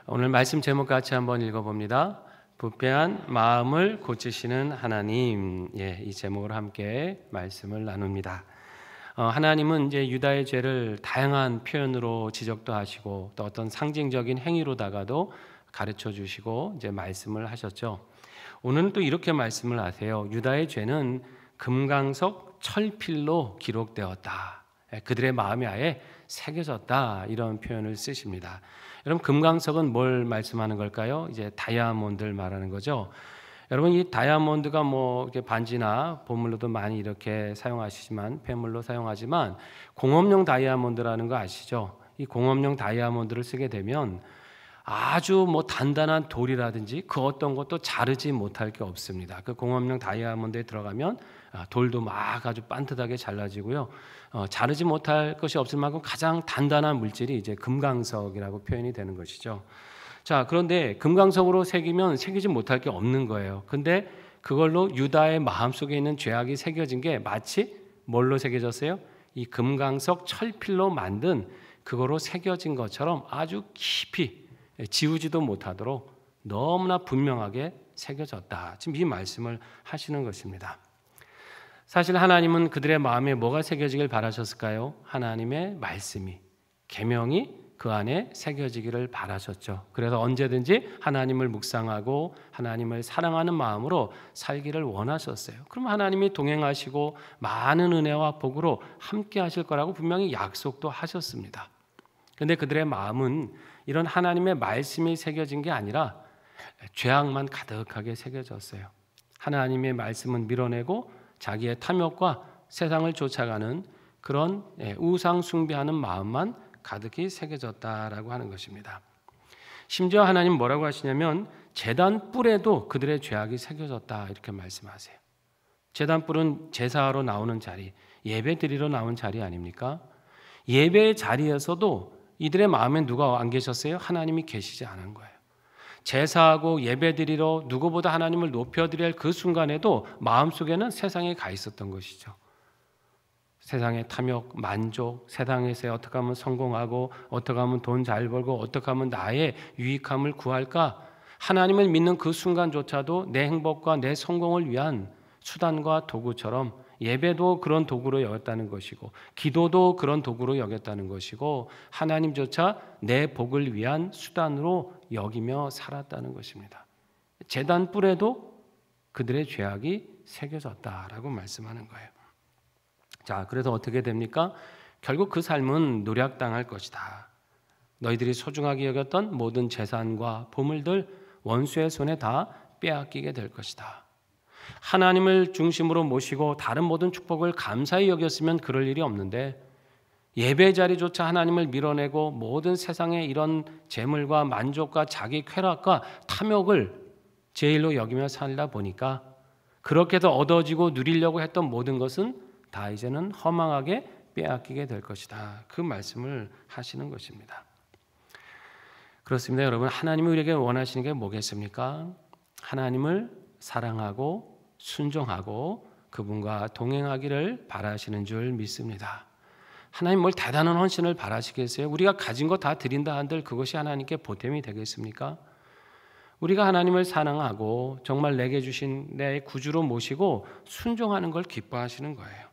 오늘 말씀 제목 같이 한번 읽어봅니다. 부패한 마음을 고치시는 하나님. 이 제목으로 함께 말씀을 나눕니다. 하나님은 이제 유다의 죄를 다양한 표현으로 지적도 하시고 또 어떤 상징적인 행위로다가도 가르쳐 주시고 이제 말씀을 하셨죠. 오늘은 또 이렇게 말씀을 하세요. 유다의 죄는 금강석 철필로 기록되었다. 그들의 마음이 아예 새겨졌다. 이런 표현을 쓰십니다. 여러분, 금강석은 뭘 말씀하는 걸까요? 이제 다이아몬드를 말하는 거죠. 여러분, 이 다이아몬드가 이렇게 반지나 보물로도 많이 이렇게 사용하시지만, 폐물로 사용하지만 공업용 다이아몬드라는 거 아시죠? 이 공업용 다이아몬드를 쓰게 되면 아주 단단한 돌이라든지 그 어떤 것도 자르지 못할 게 없습니다. 그 공업용 다이아몬드에 들어가면 돌도 막 아주 반듯하게 잘라지고요. 자르지 못할 것이 없을 만큼 가장 단단한 물질이 이제 금강석이라고 표현이 되는 것이죠. 자, 그런데 금강석으로 새기면 새기지 못할 게 없는 거예요. 근데 그걸로 유다의 마음속에 있는 죄악이 새겨진 게 마치 뭘로 새겨졌어요? 이 금강석 철필로 만든 그거로 새겨진 것처럼 아주 깊이 지우지도 못하도록 너무나 분명하게 새겨졌다. 지금 이 말씀을 하시는 것입니다. 사실 하나님은 그들의 마음에 뭐가 새겨지길 바라셨을까요? 하나님의 말씀이, 계명이 그 안에 새겨지기를 바라셨죠. 그래서 언제든지 하나님을 묵상하고 하나님을 사랑하는 마음으로 살기를 원하셨어요. 그럼 하나님이 동행하시고 많은 은혜와 복으로 함께 하실 거라고 분명히 약속도 하셨습니다. 그런데 그들의 마음은 이런 하나님의 말씀이 새겨진 게 아니라 죄악만 가득하게 새겨졌어요. 하나님의 말씀은 밀어내고 자기의 탐욕과 세상을 쫓아가는 그런 우상 숭배하는 마음만 가득히 새겨졌다라고 하는 것입니다. 심지어 하나님 뭐라고 하시냐면 제단 뿔에도 그들의 죄악이 새겨졌다 이렇게 말씀하세요. 제단 뿔은 제사하러 나오는 자리, 예배 드리러 나온 자리 아닙니까? 예배의 자리에서도 이들의 마음에 누가 안 계셨어요? 하나님이 계시지 않은 거예요. 제사하고 예배드리러 누구보다 하나님을 높여드릴 그 순간에도 마음속에는 세상에 가 있었던 것이죠. 세상의 탐욕, 만족, 세상에서 어떻게 하면 성공하고 어떻게 하면 돈 잘 벌고 어떻게 하면 나의 유익함을 구할까? 하나님을 믿는 그 순간조차도 내 행복과 내 성공을 위한 수단과 도구처럼 예배도 그런 도구로 여겼다는 것이고 기도도 그런 도구로 여겼다는 것이고 하나님조차 내 복을 위한 수단으로 여기며 살았다는 것입니다. 제단 뿔에도 그들의 죄악이 새겨졌다라고 말씀하는 거예요. 자, 그래서 어떻게 됩니까? 결국 그 삶은 노략당할 것이다. 너희들이 소중하게 여겼던 모든 재산과 보물들 원수의 손에 다 빼앗기게 될 것이다. 하나님을 중심으로 모시고 다른 모든 축복을 감사히 여겼으면 그럴 일이 없는데 예배 자리조차 하나님을 밀어내고 모든 세상의 이런 재물과 만족과 자기 쾌락과 탐욕을 제일로 여기며 살다 보니까 그렇게 해서 얻어지고 누리려고 했던 모든 것은 다 이제는 허망하게 빼앗기게 될 것이다. 그 말씀을 하시는 것입니다. 그렇습니다. 여러분, 하나님이 우리에게 원하시는 게 뭐겠습니까? 하나님을 사랑하고 순종하고 그분과 동행하기를 바라시는 줄 믿습니다. 하나님 뭘 대단한 헌신을 바라시겠어요? 우리가 가진 거 다 드린다 한들 그것이 하나님께 보탬이 되겠습니까? 우리가 하나님을 사랑하고 정말 내게 주신 내 구주로 모시고 순종하는 걸 기뻐하시는 거예요.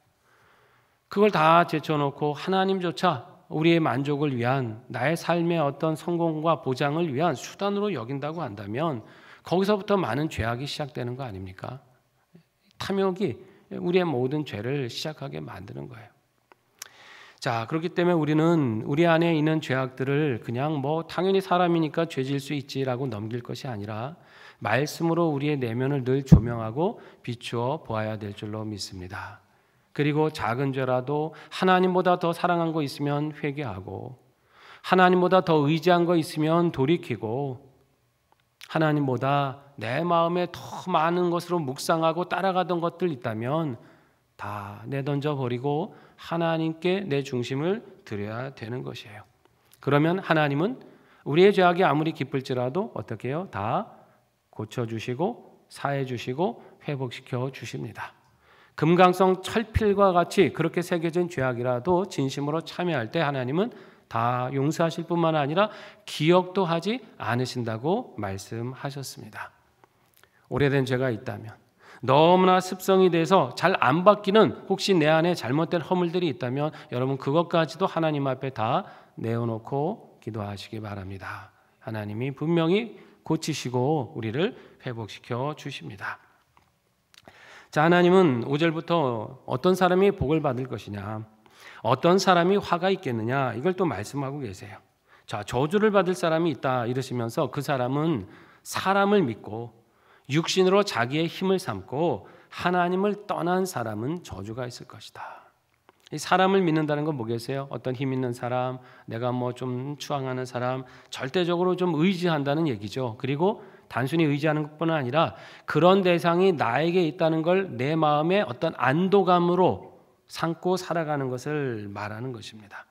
그걸 다 제쳐놓고 하나님조차 우리의 만족을 위한 나의 삶의 어떤 성공과 보장을 위한 수단으로 여긴다고 한다면 거기서부터 많은 죄악이 시작되는 거 아닙니까? 탐욕이 우리의 모든 죄를 시작하게 만드는 거예요. 자, 그렇기 때문에 우리는 우리 안에 있는 죄악들을 그냥 당연히 사람이니까 죄질 수 있지라고 넘길 것이 아니라 말씀으로 우리의 내면을 늘 조명하고 비추어 보아야 될 줄로 믿습니다. 그리고 작은 죄라도 하나님보다 더 사랑한 거 있으면 회개하고 하나님보다 더 의지한 거 있으면 돌이키고 하나님보다 내 마음에 더 많은 것으로 묵상하고 따라가던 것들 있다면 다 내던져 버리고 하나님께 내 중심을 드려야 되는 것이에요. 그러면 하나님은 우리의 죄악이 아무리 깊을지라도 어떻게 해요? 다 고쳐주시고 사해주시고 회복시켜 주십니다. 금강석 철필과 같이 그렇게 새겨진 죄악이라도 진심으로 참여할 때 하나님은 다 용서하실 뿐만 아니라 기억도 하지 않으신다고 말씀하셨습니다. 오래된 죄가 있다면, 너무나 습성이 돼서 잘 안 바뀌는 혹시 내 안에 잘못된 허물들이 있다면 여러분 그것까지도 하나님 앞에 다 내어놓고 기도하시기 바랍니다. 하나님이 분명히 고치시고 우리를 회복시켜 주십니다. 자, 하나님은 5절부터 어떤 사람이 복을 받을 것이냐, 어떤 사람이 화가 있겠느냐, 이걸 또 말씀하고 계세요. 자, 저주를 받을 사람이 있다 이러시면서 그 사람은 사람을 믿고 육신으로 자기의 힘을 삼고 하나님을 떠난 사람은 저주가 있을 것이다. 이 사람을 믿는다는 건 뭐겠어요? 어떤 힘 있는 사람, 내가 뭐 좀 추앙하는 사람, 절대적으로 좀 의지한다는 얘기죠. 그리고 단순히 의지하는 것뿐 아니라 그런 대상이 나에게 있다는 걸 내 마음에 어떤 안도감으로 삼고 살아가는 것을 말하는 것입니다.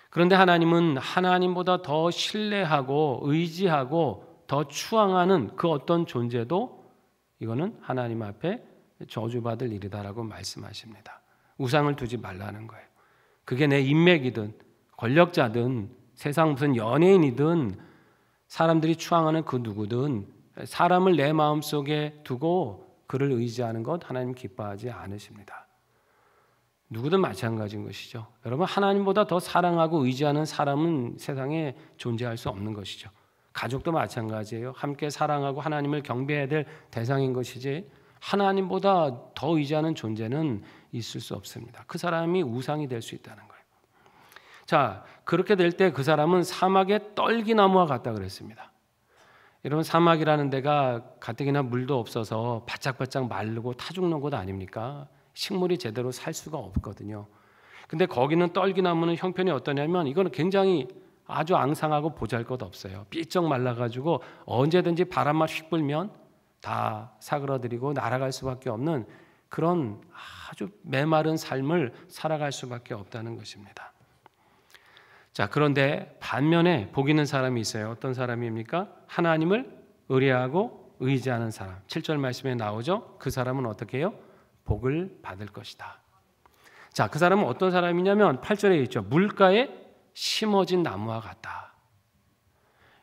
그런데 하나님은 하나님보다 더 신뢰하고 의지하고 더 추앙하는 그 어떤 존재도 이거는 하나님 앞에 저주받을 일이다라고 말씀하십니다. 우상을 두지 말라는 거예요. 그게 내 인맥이든 권력자든 세상 무슨 연예인이든 사람들이 추앙하는 그 누구든 사람을 내 마음속에 두고 그를 의지하는 것 하나님 기뻐하지 않으십니다. 누구든 마찬가지인 것이죠. 여러분, 하나님보다 더 사랑하고 의지하는 사람은 세상에 존재할 수 없는 것이죠. 가족도 마찬가지예요. 함께 사랑하고 하나님을 경배해야 될 대상인 것이지 하나님보다 더 의지하는 존재는 있을 수 없습니다. 그 사람이 우상이 될 수 있다는 거예요. 자, 그렇게 될 때 그 사람은 사막의 떨기나무와 같다 그랬습니다. 여러분, 사막이라는 데가 가뜩이나 물도 없어서 바짝바짝 마르고 타 죽는 곳 아닙니까? 식물이 제대로 살 수가 없거든요. 근데 거기는 떨기나무는 형편이 어떠냐면 이거는 굉장히 아주 앙상하고 보잘것없어요. 삐쩍 말라가지고 언제든지 바람만 휙 불면 다 사그러들이고 날아갈 수밖에 없는 그런 아주 메마른 삶을 살아갈 수밖에 없다는 것입니다. 자, 그런데 반면에 복 있는 사람이 있어요. 어떤 사람입니까? 하나님을 의뢰하고 의지하는 사람. 7절 말씀에 나오죠. 그 사람은 어떻게 해요? 복을 받을 것이다. 자, 그 사람은 어떤 사람이냐면 8절에 있죠. 물가에 심어진 나무와 같다.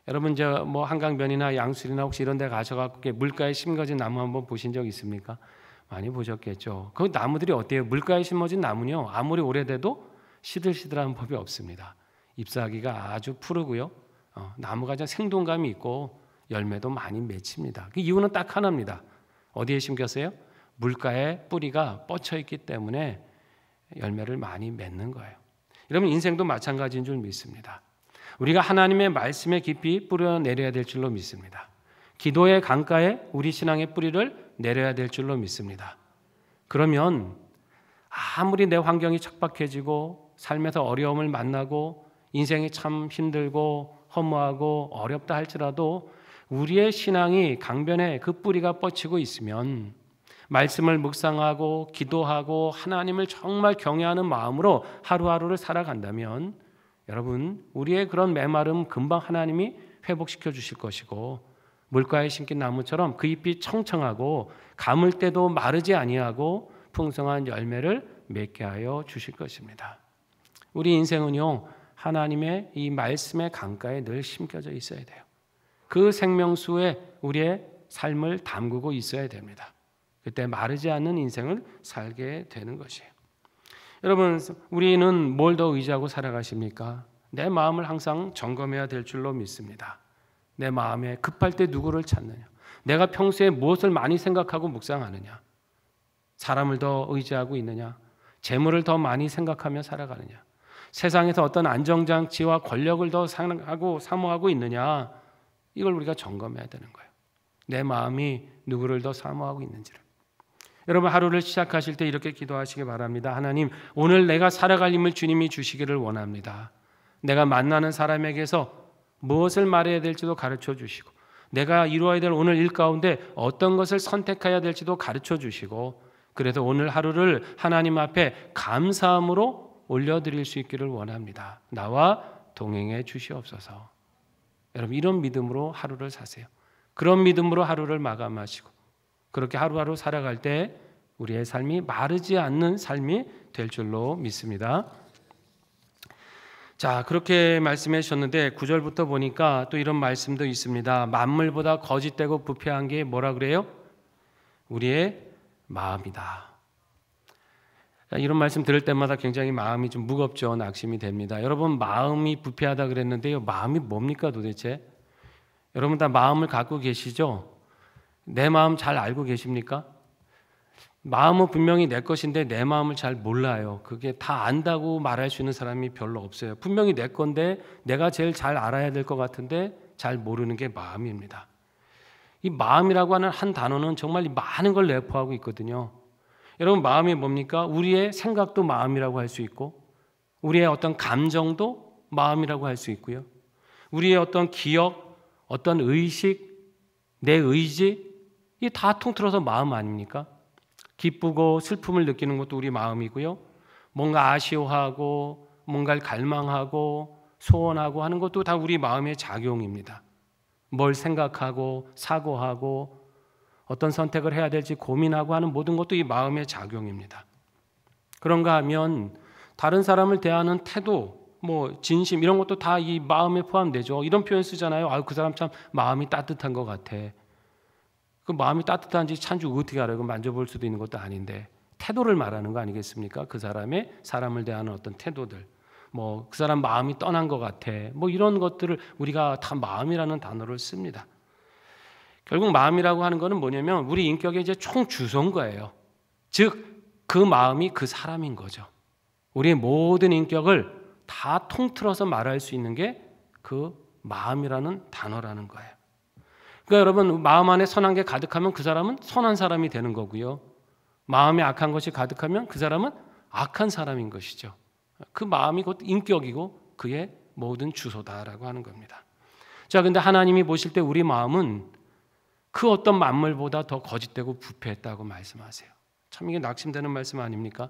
여러분, 저 뭐 한강변이나 양수리나 혹시 이런 데 가셔갖고 물가에 심어진 나무 한번 보신 적 있습니까? 많이 보셨겠죠. 그 나무들이 어때요? 물가에 심어진 나무는요, 아무리 오래돼도 시들시들한 법이 없습니다. 잎사귀가 아주 푸르고요, 나무가 좀 생동감이 있고 열매도 많이 맺힙니다. 그 이유는 딱 하나입니다. 어디에 심겼어요? 물가에 뿌리가 뻗쳐 있기 때문에 열매를 많이 맺는 거예요. 여러분, 인생도 마찬가지인 줄 믿습니다. 우리가 하나님의 말씀에 깊이 뿌려내려야 될 줄로 믿습니다. 기도의 강가에 우리 신앙의 뿌리를 내려야 될 줄로 믿습니다. 그러면 아무리 내 환경이 척박해지고 삶에서 어려움을 만나고 인생이 참 힘들고 허무하고 어렵다 할지라도 우리의 신앙이 강변에 그 뿌리가 뻗치고 있으면 말씀을 묵상하고 기도하고 하나님을 정말 경외하는 마음으로 하루하루를 살아간다면 여러분, 우리의 그런 메마름 금방 하나님이 회복시켜 주실 것이고 물가에 심긴 나무처럼 그 잎이 청청하고 감을 때도 마르지 아니하고 풍성한 열매를 맺게 하여 주실 것입니다. 우리 인생은요, 하나님의 이 말씀의 강가에 늘 심겨져 있어야 돼요. 그 생명수에 우리의 삶을 담그고 있어야 됩니다. 그때 마르지 않는 인생을 살게 되는 것이에요. 여러분, 우리는 뭘 더 의지하고 살아가십니까? 내 마음을 항상 점검해야 될 줄로 믿습니다. 내 마음에 급할 때 누구를 찾느냐? 내가 평소에 무엇을 많이 생각하고 묵상하느냐? 사람을 더 의지하고 있느냐? 재물을 더 많이 생각하며 살아가느냐? 세상에서 어떤 안정장치와 권력을 더 사랑하고 사모하고 있느냐? 이걸 우리가 점검해야 되는 거예요. 내 마음이 누구를 더 사모하고 있는지를. 여러분, 하루를 시작하실 때 이렇게 기도하시기 바랍니다. 하나님, 오늘 내가 살아갈 힘을 주님이 주시기를 원합니다. 내가 만나는 사람에게서 무엇을 말해야 될지도 가르쳐 주시고 내가 이루어야 될 오늘 일 가운데 어떤 것을 선택해야 될지도 가르쳐 주시고 그래서 오늘 하루를 하나님 앞에 감사함으로 올려드릴 수 있기를 원합니다. 나와 동행해 주시옵소서. 여러분, 이런 믿음으로 하루를 사세요. 그런 믿음으로 하루를 마감하시고 그렇게 하루하루 살아갈 때 우리의 삶이 마르지 않는 삶이 될 줄로 믿습니다. 자, 그렇게 말씀해 주셨는데 9절부터 보니까 또 이런 말씀도 있습니다. 만물보다 거짓되고 부패한 게 뭐라 그래요? 우리의 마음이다. 이런 말씀 들을 때마다 굉장히 마음이 좀 무겁죠. 낙심이 됩니다. 여러분, 마음이 부패하다 그랬는데요. 마음이 뭡니까 도대체? 여러분 다 마음을 갖고 계시죠? 내 마음 잘 알고 계십니까? 마음은 분명히 내 것인데 내 마음을 잘 몰라요. 그게 다 안다고 말할 수 있는 사람이 별로 없어요. 분명히 내 건데 내가 제일 잘 알아야 될 것 같은데 잘 모르는 게 마음입니다. 이 마음이라고 하는 한 단어는 정말 많은 걸 내포하고 있거든요. 여러분, 마음이 뭡니까? 우리의 생각도 마음이라고 할 수 있고, 우리의 어떤 감정도 마음이라고 할 수 있고요. 우리의 어떤 기억, 어떤 의식, 내 의지, 이게 다 통틀어서 마음 아닙니까? 기쁘고 슬픔을 느끼는 것도 우리 마음이고요. 뭔가 아쉬워하고 뭔가를 갈망하고 소원하고 하는 것도 다 우리 마음의 작용입니다. 뭘 생각하고 사고하고 어떤 선택을 해야 될지 고민하고 하는 모든 것도 이 마음의 작용입니다. 그런가 하면 다른 사람을 대하는 태도, 진심 이런 것도 다 이 마음에 포함되죠. 이런 표현 쓰잖아요. 그 사람 참 마음이 따뜻한 것 같아. 그 마음이 따뜻한지 찬주 어떻게 알아요? 만져볼 수도 있는 것도 아닌데 태도를 말하는 거 아니겠습니까? 그 사람의 사람을 대하는 어떤 태도들, 그 사람 마음이 떠난 것 같아. 이런 것들을 우리가 다 마음이라는 단어를 씁니다. 결국 마음이라고 하는 것은 뭐냐면 우리 인격의 이제 총 주소인 거예요. 즉, 그 마음이 그 사람인 거죠. 우리의 모든 인격을 다 통틀어서 말할 수 있는 게 그 마음이라는 단어라는 거예요. 그러니까 여러분, 마음 안에 선한 게 가득하면 그 사람은 선한 사람이 되는 거고요. 마음에 악한 것이 가득하면 그 사람은 악한 사람인 것이죠. 그 마음이 곧 인격이고 그의 모든 주소다라고 하는 겁니다. 자, 근데 하나님이 보실 때 우리 마음은 그 어떤 만물보다 더 거짓되고 부패했다고 말씀하세요. 참 이게 낙심되는 말씀 아닙니까?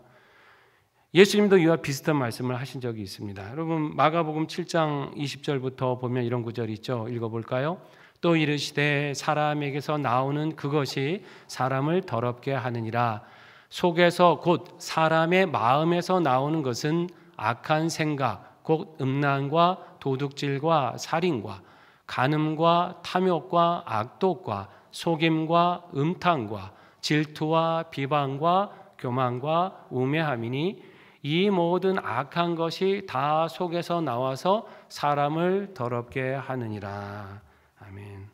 예수님도 이와 비슷한 말씀을 하신 적이 있습니다. 여러분, 마가복음 7장 20절부터 보면 이런 구절이 있죠. 읽어볼까요? 또 이르시되 사람에게서 나오는 그것이 사람을 더럽게 하느니라. 속에서 곧 사람의 마음에서 나오는 것은 악한 생각, 곧 음란과 도둑질과 살인과 간음과 탐욕과 악독과 속임과 음탕과 질투와 비방과 교만과 우매함이니 이 모든 악한 것이 다 속에서 나와서 사람을 더럽게 하느니라. 아멘.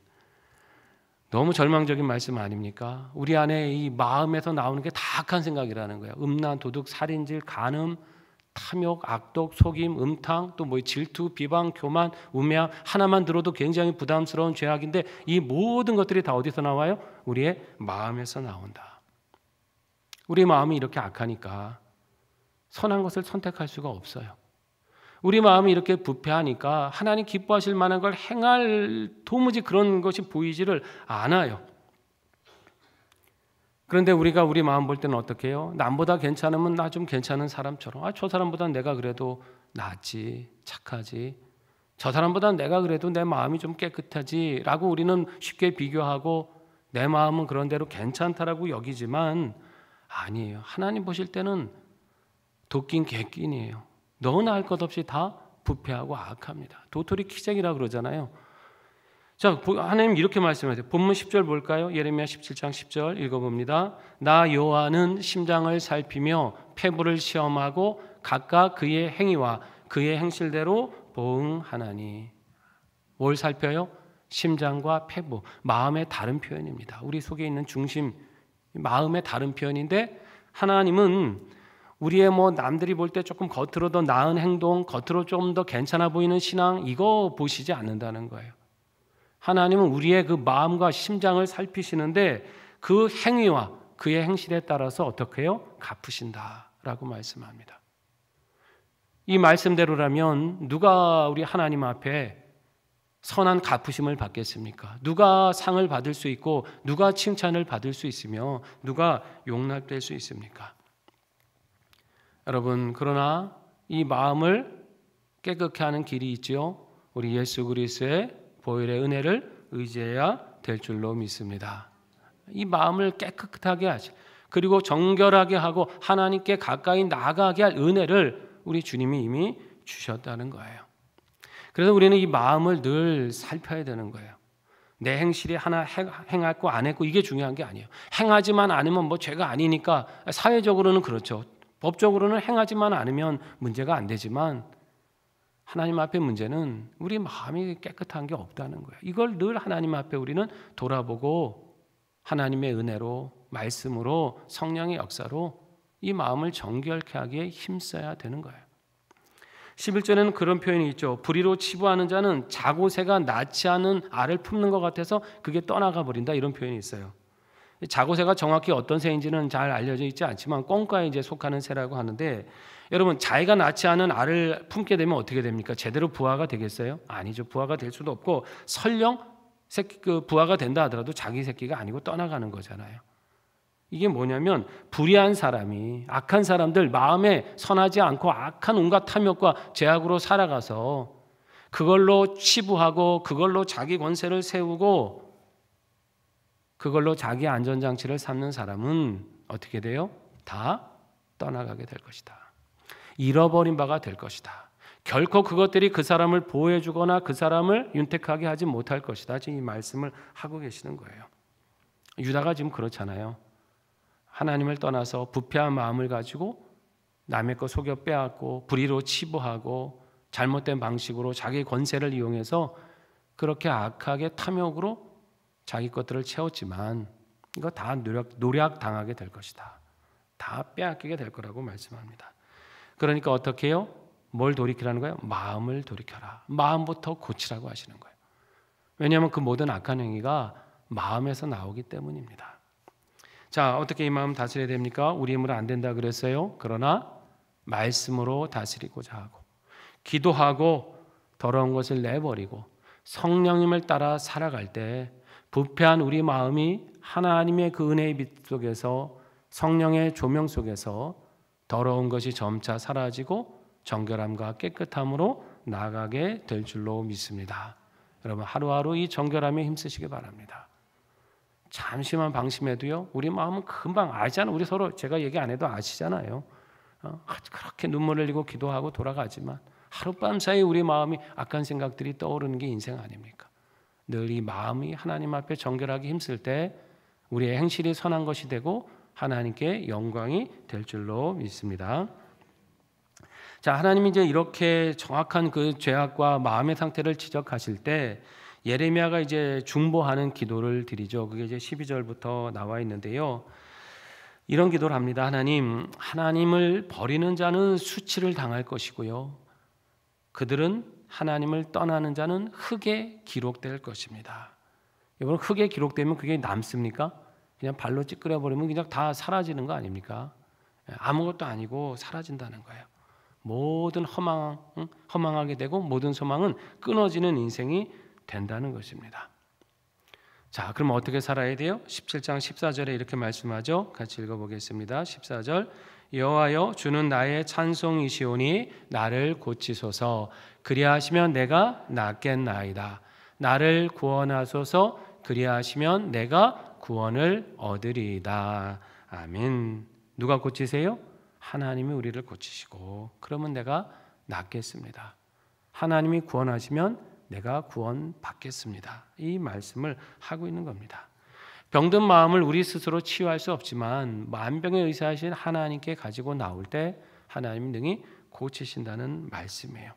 너무 절망적인 말씀 아닙니까? 우리 안에 이 마음에서 나오는 게 다 악한 생각이라는 거예요. 음란, 도둑, 살인질, 간음, 탐욕, 악독, 속임, 음탕, 또 질투, 비방, 교만, 우매함 하나만 들어도 굉장히 부담스러운 죄악인데 이 모든 것들이 다 어디서 나와요? 우리의 마음에서 나온다. 우리 마음이 이렇게 악하니까 선한 것을 선택할 수가 없어요. 우리 마음이 이렇게 부패하니까 하나님 기뻐하실 만한 걸 행할 도무지 그런 것이 보이지를 않아요. 그런데 우리가 우리 마음 볼 때는 어떻게 해요? 남보다 괜찮으면 나 좀 괜찮은 사람처럼, 저 사람보다 내가 그래도 낫지, 착하지, 저 사람보다 내가 그래도 내 마음이 좀 깨끗하지 라고 우리는 쉽게 비교하고 내 마음은 그런 대로 괜찮다라고 여기지만 아니에요. 하나님 보실 때는 도끼인 개끼니에요. 너나 할 것 없이 다 부패하고 악합니다. 도토리 키재기라고 그러잖아요. 자, 하나님 이렇게 말씀하세요. 본문 10절 볼까요? 예레미야 17장 10절 읽어봅니다. 나 여호와는 심장을 살피며 폐부를 시험하고 각각 그의 행위와 그의 행실대로 보응하나니. 뭘 살펴요? 심장과 폐부, 마음의 다른 표현입니다. 우리 속에 있는 중심, 마음의 다른 표현인데 하나님은 우리의 남들이 볼 때 조금 겉으로 더 나은 행동, 겉으로 좀 더 괜찮아 보이는 신앙 이거 보시지 않는다는 거예요. 하나님은 우리의 그 마음과 심장을 살피시는데 그 행위와 그의 행실에 따라서 어떻게 해요? 갚으신다라고 말씀합니다. 이 말씀대로라면 누가 우리 하나님 앞에 선한 갚으심을 받겠습니까? 누가 상을 받을 수 있고 누가 칭찬을 받을 수 있으며 누가 용납될 수 있습니까? 여러분, 그러나 이 마음을 깨끗게 하는 길이 있죠. 우리 예수 그리스도의 보혈의 은혜를 의지해야 될 줄로 믿습니다. 이 마음을 깨끗하게 하시, 그리고 정결하게 하고 하나님께 가까이 나가게 할 은혜를 우리 주님이 이미 주셨다는 거예요. 그래서 우리는 이 마음을 늘 살펴야 되는 거예요. 내 행실이 하나 행했고 안 했고 이게 중요한 게 아니에요. 행하지만 않으면 뭐 죄가 아니니까 사회적으로는 그렇죠. 법적으로는 행하지만 않으면 문제가 안 되지만 하나님 앞에 문제는 우리 마음이 깨끗한 게 없다는 거예요. 이걸 늘 하나님 앞에 우리는 돌아보고 하나님의 은혜로 말씀으로 성령의 역사로 이 마음을 정결케 하기에 힘써야 되는 거예요. 11절에는 그런 표현이 있죠. 불의로 치부하는 자는 자고새가 낳지 않은 알을 품는 것 같아서 그게 떠나가 버린다, 이런 표현이 있어요. 자고새가 정확히 어떤 새인지는 잘 알려져 있지 않지만 꿩과에 이제 속하는 새라고 하는데, 여러분 자기가 낳지 않은 알을 품게 되면 어떻게 됩니까? 제대로 부화가 되겠어요? 아니죠. 부화가 될 수도 없고 설령 부화가 된다 하더라도 자기 새끼가 아니고 떠나가는 거잖아요. 이게 뭐냐면 불의한 사람이, 악한 사람들, 마음에 선하지 않고 악한 온갖 탐욕과 죄악으로 살아가서 그걸로 치부하고 그걸로 자기 권세를 세우고 그걸로 자기 안전장치를 삼는 사람은 어떻게 돼요? 다 떠나가게 될 것이다. 잃어버린 바가 될 것이다. 결코 그것들이 그 사람을 보호해주거나 그 사람을 윤택하게 하지 못할 것이다. 지금 이 말씀을 하고 계시는 거예요. 유다가 지금 그렇잖아요. 하나님을 떠나서 부패한 마음을 가지고 남의 거 속여 빼앗고 불의로 치부하고 잘못된 방식으로 자기 권세를 이용해서 그렇게 악하게 탐욕으로 자기 것들을 채웠지만 이거 다 노략당하게 될 것이다. 다 빼앗기게 될 거라고 말씀합니다. 그러니까 어떻게 해요? 뭘 돌이키라는 거예요? 마음을 돌이켜라. 마음부터 고치라고 하시는 거예요. 왜냐하면 그 모든 악한 행위가 마음에서 나오기 때문입니다. 자, 어떻게 이 마음 다스려야 됩니까? 우리 힘으로 안 된다 그랬어요. 그러나 말씀으로 다스리고자 하고 기도하고 더러운 것을 내버리고 성령님을 따라 살아갈 때 부패한 우리 마음이 하나님의 그 은혜의 빛 속에서 성령의 조명 속에서 더러운 것이 점차 사라지고 정결함과 깨끗함으로 나아가게 될 줄로 믿습니다. 여러분 하루하루 이 정결함에 힘쓰시기 바랍니다. 잠시만 방심해도요, 우리 마음은 금방 아시잖아요. 우리 서로 제가 얘기 안 해도 아시잖아요. 그렇게 눈물 흘리고 기도하고 돌아가지만 하룻밤 사이에 우리 마음이 악한 생각들이 떠오르는 게 인생 아닙니까? 늘 이 마음이 하나님 앞에 정결하게 힘쓸 때 우리의 행실이 선한 것이 되고 하나님께 영광이 될 줄로 믿습니다. 자, 하나님이 이제 이렇게 정확한 그 죄악과 마음의 상태를 지적하실 때 예레미야가 이제 중보하는 기도를 드리죠. 그게 이제 12절부터 나와 있는데요. 이런 기도를 합니다. 하나님, 하나님을 버리는 자는 수치를 당할 것이고요. 그들은 하나님을 떠나는 자는 흙에 기록될 것입니다. 여러분, 흙에 기록되면 그게 남습니까? 그냥 발로 찌끄려 버리면 그냥 다 사라지는 거 아닙니까? 아무것도 아니고 사라진다는 거예요. 모든 허망하게 되고 모든 소망은 끊어지는 인생이 된다는 것입니다. 자, 그럼 어떻게 살아야 돼요? 17장 14절에 이렇게 말씀하죠. 같이 읽어보겠습니다. 14절, 여호와여 주는 나의 찬송이시오니 나를 고치소서. 그리하시면 내가 낫겠나이다. 나를 구원하소서. 그리하시면 내가 구원을 얻으리이다. 아멘. 누가 고치세요? 하나님이 우리를 고치시고 그러면 내가 낫겠습니다. 하나님이 구원하시면 내가 구원 받겠습니다. 이 말씀을 하고 있는 겁니다. 병든 마음을 우리 스스로 치유할 수 없지만 만병에 의사하신 하나님께 가지고 나올 때 하나님이 능히 고치신다는 말씀이에요.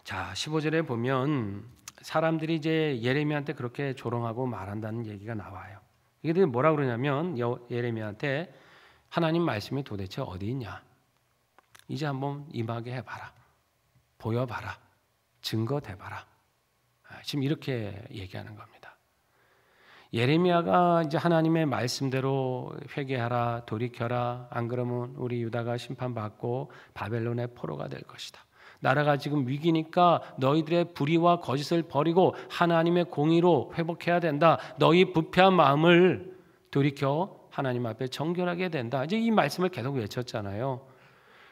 자, 15절에 보면 사람들이 이제 예레미야한테 그렇게 조롱하고 말한다는 얘기가 나와요. 이게 뭐라 그러냐면 예레미야한테 하나님 말씀이 도대체 어디 있냐? 이제 한번 임하게 해봐라. 보여봐라. 증거 대봐라. 지금 이렇게 얘기하는 겁니다. 예레미야가 이제 하나님의 말씀대로 회개하라, 돌이켜라. 안 그러면 우리 유다가 심판받고 바벨론의 포로가 될 것이다. 나라가 지금 위기니까 너희들의 불의와 거짓을 버리고 하나님의 공의로 회복해야 된다. 너희 부패한 마음을 돌이켜 하나님 앞에 정결하게 된다. 이제 이 말씀을 계속 외쳤잖아요.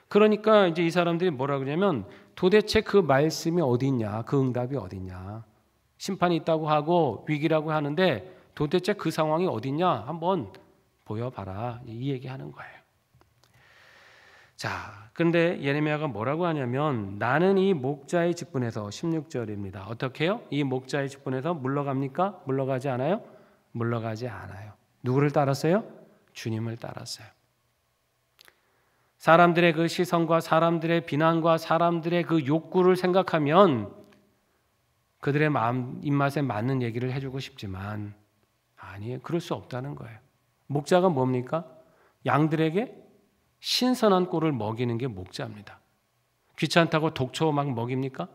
그러니까 이제 이 사람들이 뭐라 그러냐면 도대체 그 말씀이 어디 있냐? 그 응답이 어디 있냐? 심판이 있다고 하고 위기라고 하는데 도대체 그 상황이 어디 있냐? 한번 보여봐라. 이 얘기하는 거예요. 자, 그런데 예레미야가 뭐라고 하냐면 나는 이 목자의 직분에서 16절입니다. 어떻게 해요? 이 목자의 직분에서 물러갑니까? 물러가지 않아요? 물러가지 않아요. 누구를 따랐어요? 주님을 따랐어요. 사람들의 그 시선과 사람들의 비난과 사람들의 그 욕구를 생각하면 그들의 마음 입맛에 맞는 얘기를 해주고 싶지만 아니에요. 그럴 수 없다는 거예요. 목자가 뭡니까? 양들에게 신선한 꼴을 먹이는 게 목자입니다. 귀찮다고 독초 막 먹입니까?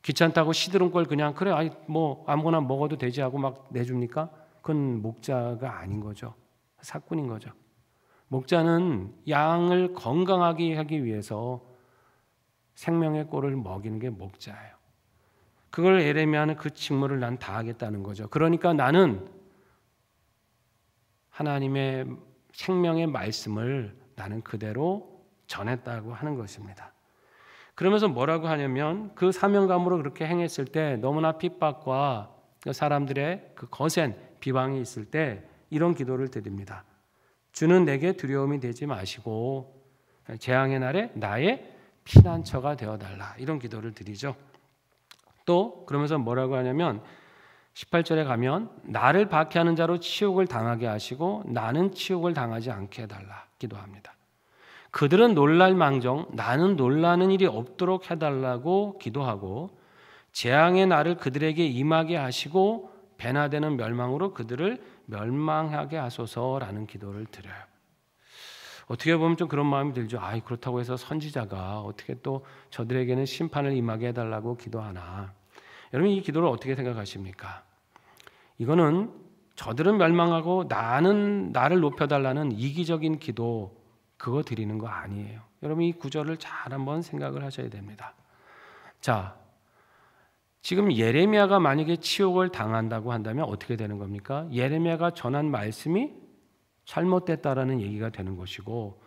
귀찮다고 시드른 꼴 그냥 그래 뭐 아무거나 먹어도 되지 하고 막 내줍니까? 그건 목자가 아닌 거죠. 사꾼인 거죠. 목자는 양을 건강하게 하기 위해서 생명의 꼴을 먹이는 게 목자예요. 그걸 예레미야는 그 직무를 난 다하겠다는 거죠. 그러니까 나는 하나님의 생명의 말씀을 나는 그대로 전했다고 하는 것입니다. 그러면서 뭐라고 하냐면 그 사명감으로 그렇게 행했을 때 너무나 핍박과 사람들의 그 거센 비방이 있을 때 이런 기도를 드립니다. 주는 내게 두려움이 되지 마시고 재앙의 날에 나의 피난처가 되어달라. 이런 기도를 드리죠. 또 그러면서 뭐라고 하냐면 18절에 가면 나를 박해하는 자로 치욕을 당하게 하시고 나는 치욕을 당하지 않게 해달라 기도합니다. 그들은 놀랄 망정 나는 놀라는 일이 없도록 해달라고 기도하고 재앙의 날을 그들에게 임하게 하시고 배나되는 멸망으로 그들을 멸망하게 하소서라는 기도를 드려요. 어떻게 보면 좀 그런 마음이 들죠. 그렇다고 해서 선지자가 어떻게 또 저들에게는 심판을 임하게 해달라고 기도하나. 여러분 이 기도를 어떻게 생각하십니까? 이거는 저들은 멸망하고 나를 높여달라는 이기적인 기도 그거 드리는 거 아니에요. 여러분 이 구절을 잘 한번 생각을 하셔야 됩니다. 자, 지금 예레미야가 만약에 치욕을 당한다고 한다면 어떻게 되는 겁니까? 예레미야가 전한 말씀이 잘못됐다라는 얘기가 되는 것이고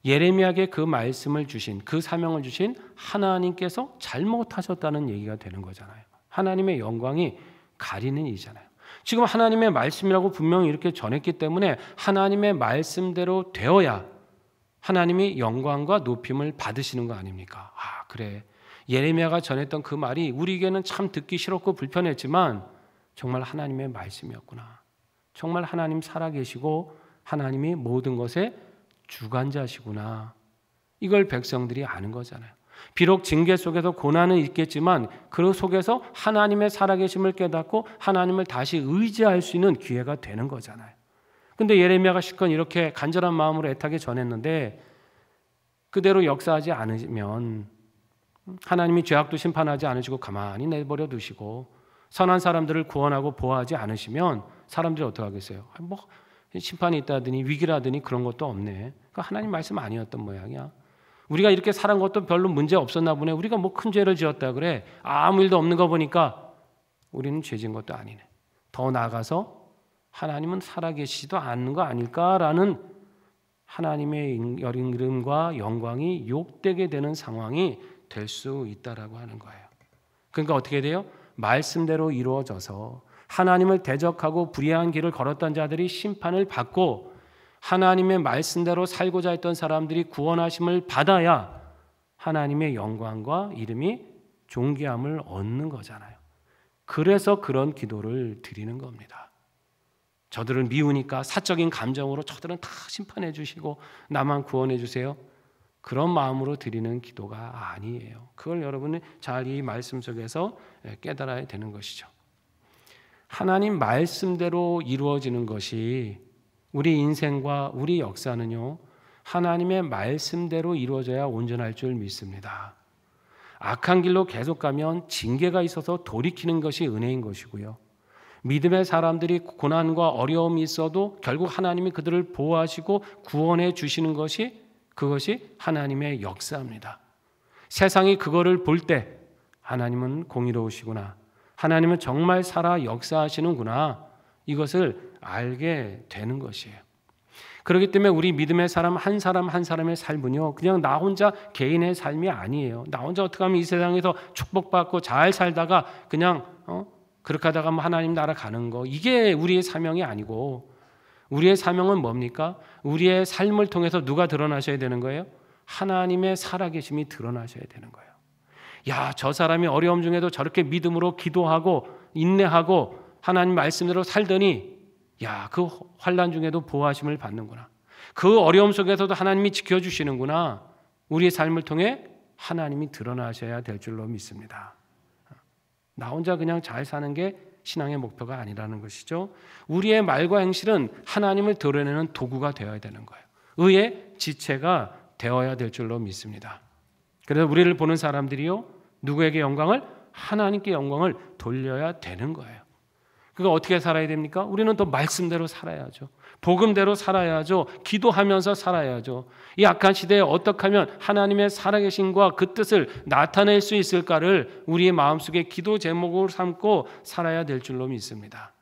예레미야에게 그 말씀을 주신 그 사명을 주신 하나님께서 잘못하셨다는 얘기가 되는 거잖아요. 하나님의 영광이 가리는 일이잖아요. 지금 하나님의 말씀이라고 분명히 이렇게 전했기 때문에 하나님의 말씀대로 되어야 하나님이 영광과 높임을 받으시는 거 아닙니까? 그래. 예레미야가 전했던 그 말이 우리에게는 참 듣기 싫었고 불편했지만 정말 하나님의 말씀이었구나. 정말 하나님 살아계시고 하나님이 모든 것의 주관자시구나. 이걸 백성들이 아는 거잖아요. 비록 징계 속에서 고난은 있겠지만 그 속에서 하나님의 살아계심을 깨닫고 하나님을 다시 의지할 수 있는 기회가 되는 거잖아요. 근데 예레미야가 실컷 이렇게 간절한 마음으로 애타게 전했는데 그대로 역사하지 않으면 하나님이 죄악도 심판하지 않으시고 가만히 내버려 두시고 선한 사람들을 구원하고 보호하지 않으시면 사람들이 어떻게 하겠어요? 심판이 있다더니 위기라더니 그런 것도 없네. 하나님 말씀 아니었던 모양이야. 우리가 이렇게 살은 것도 별로 문제 없었나 보네. 우리가 큰 죄를 지었다 그래. 아무 일도 없는 거 보니까 우리는 죄진 것도 아니네. 더 나아가서 하나님은 살아계시지도 않는 거 아닐까라는 하나님의 이름과 영광이 욕되게 되는 상황이 될 수 있다라고 하는 거예요. 그러니까 어떻게 돼요? 말씀대로 이루어져서 하나님을 대적하고 불의한 길을 걸었던 자들이 심판을 받고 하나님의 말씀대로 살고자 했던 사람들이 구원하심을 받아야 하나님의 영광과 이름이 존귀함을 얻는 거잖아요. 그래서 그런 기도를 드리는 겁니다. 저들을 미우니까 사적인 감정으로 저들은 다 심판해 주시고 나만 구원해 주세요. 그런 마음으로 드리는 기도가 아니에요. 그걸 여러분이 잘 이 말씀 속에서 깨달아야 되는 것이죠. 하나님 말씀대로 이루어지는 것이 우리 인생과 우리 역사는요, 하나님의 말씀대로 이루어져야 온전할 줄 믿습니다. 악한 길로 계속 가면 징계가 있어서 돌이키는 것이 은혜인 것이고요. 믿음의 사람들이 고난과 어려움이 있어도 결국 하나님이 그들을 보호하시고 구원해 주시는 것이 그것이 하나님의 역사입니다. 세상이 그거를 볼 때 하나님은 공의로우시구나. 하나님은 정말 살아 역사하시는구나. 이것을 알게 되는 것이에요. 그렇기 때문에 우리 믿음의 사람 한 사람의 삶은요, 그냥 나 혼자 개인의 삶이 아니에요. 나 혼자 어떻게 하면 이 세상에서 축복받고 잘 살다가 그냥 그렇게 하다가 하나님 나라 가는 거, 이게 우리의 사명이 아니고 우리의 사명은 뭡니까? 우리의 삶을 통해서 누가 드러나셔야 되는 거예요? 하나님의 살아계심이 드러나셔야 되는 거예요. 야, 저 사람이 어려움 중에도 저렇게 믿음으로 기도하고 인내하고 하나님 말씀대로 살더니 야, 그 환난 중에도 보호하심을 받는구나. 그 어려움 속에서도 하나님이 지켜주시는구나. 우리의 삶을 통해 하나님이 드러나셔야 될 줄로 믿습니다. 나 혼자 그냥 잘 사는 게 신앙의 목표가 아니라는 것이죠. 우리의 말과 행실은 하나님을 드러내는 도구가 되어야 되는 거예요. 의의 지체가 되어야 될 줄로 믿습니다. 그래서 우리를 보는 사람들이요, 누구에게 영광을? 하나님께 영광을 돌려야 되는 거예요. 그거 어떻게 살아야 됩니까? 우리는 또 말씀대로 살아야죠. 복음대로 살아야죠. 기도하면서 살아야죠. 이 악한 시대에 어떻게 하면 하나님의 살아계심과 그 뜻을 나타낼 수 있을까를 우리의 마음속에 기도 제목으로 삼고 살아야 될 줄로 믿습니다.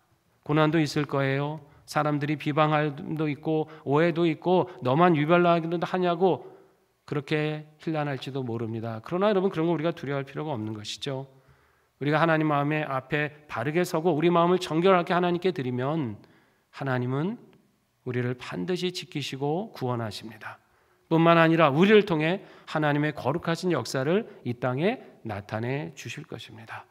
고난도 있을 거예요. 사람들이 비방할도 있고 오해도 있고 너만 유별나기도 하냐고 그렇게 힐난할지도 모릅니다. 그러나 여러분, 그런 거 우리가 두려워할 필요가 없는 것이죠. 우리가 하나님 마음의 앞에 바르게 서고 우리 마음을 정결하게 하나님께 드리면 하나님은 우리를 반드시 지키시고 구원하십니다. 뿐만 아니라 우리를 통해 하나님의 거룩하신 역사를 이 땅에 나타내 주실 것입니다.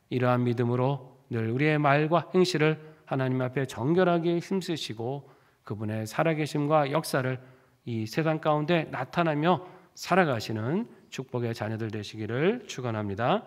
이러한 믿음으로 늘 우리의 말과 행실을 하나님 앞에 정결하게 힘쓰시고 그분의 살아계심과 역사를 이 세상 가운데 나타나며 살아가시는 축복의 자녀들 되시기를 축원합니다.